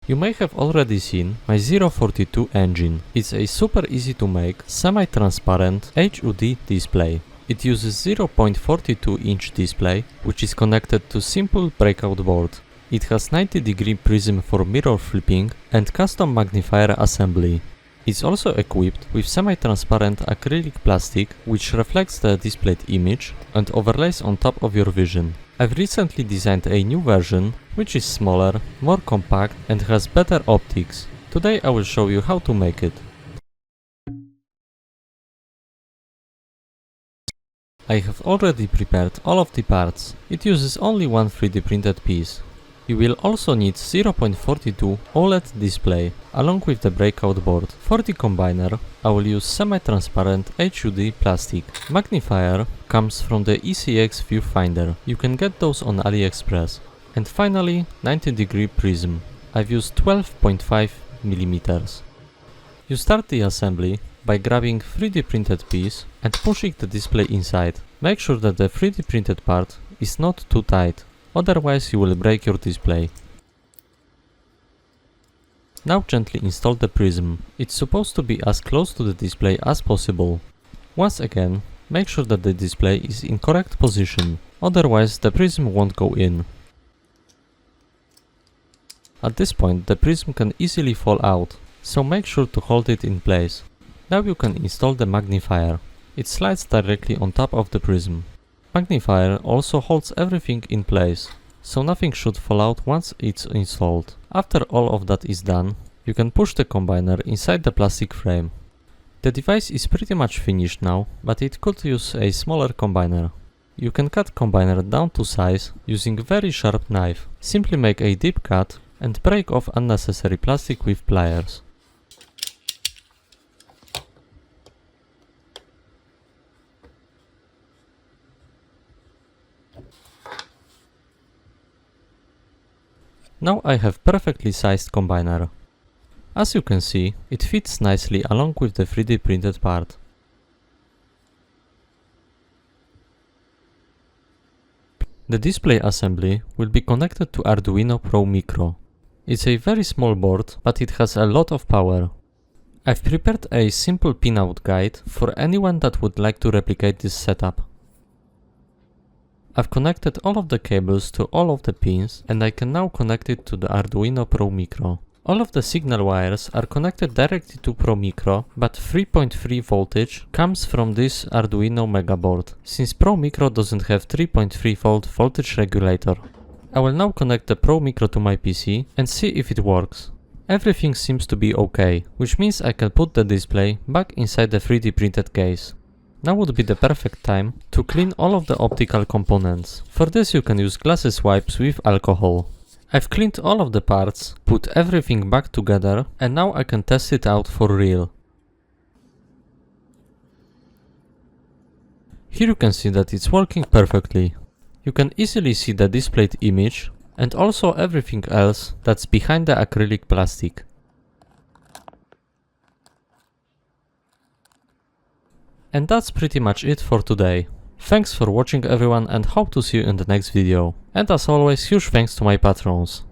You may have already seen my 042 engine. It's a super easy to make, semi-transparent HUD display. It uses 0.42 inch display, which is connected to simple breakout board. It has 90-degree prism for mirror flipping and custom magnifier assembly. It's also equipped with semi-transparent acrylic plastic which reflects the displayed image and overlays on top of your vision. I've recently designed a new version which is smaller, more compact and has better optics. Today I will show you how to make it. I have already prepared all of the parts. It uses only one 3D printed piece. You will also need 0.42 OLED display along with the breakout board. For the combiner, I will use semi-transparent HUD plastic. Magnifier comes from the ECX viewfinder. You can get those on AliExpress. And finally, 90-degree prism. I've used 12.5 mm. You start the assembly by grabbing 3D printed piece and pushing the display inside. Make sure that the 3D printed part is not too tight. Otherwise you will break your display. Now gently install the prism. It's supposed to be as close to the display as possible. Once again, make sure that the display is in correct position, otherwise the prism won't go in. At this point the prism can easily fall out, so make sure to hold it in place. Now you can install the magnifier. It slides directly on top of the prism. Magnifier also holds everything in place, so nothing should fall out once it's installed. After all of that is done, you can push the combiner inside the plastic frame. The device is pretty much finished now, but it could use a smaller combiner. You can cut combiner down to size using a very sharp knife. Simply make a deep cut and break off unnecessary plastic with pliers. Now I have perfectly sized combiner. As you can see, it fits nicely along with the 3D printed part. The display assembly will be connected to Arduino Pro Micro. It's a very small board, but it has a lot of power. I've prepared a simple pinout guide for anyone that would like to replicate this setup. I've connected all of the cables to all of the pins and I can now connect it to the Arduino Pro Micro. All of the signal wires are connected directly to Pro Micro, but 3.3 voltage comes from this Arduino Mega board, since Pro Micro doesn't have 3.3 volt voltage regulator. I will now connect the Pro Micro to my PC and see if it works. Everything seems to be okay, which means I can put the display back inside the 3D printed case. Now would be the perfect time to clean all of the optical components. For this you can use glasses wipes with alcohol. I've cleaned all of the parts, put everything back together and now I can test it out for real. Here you can see that it's working perfectly. You can easily see the displayed image and also everything else that's behind the acrylic plastic. And that's pretty much it for today. Thanks for watching everyone and hope to see you in the next video. And as always, huge thanks to my patrons.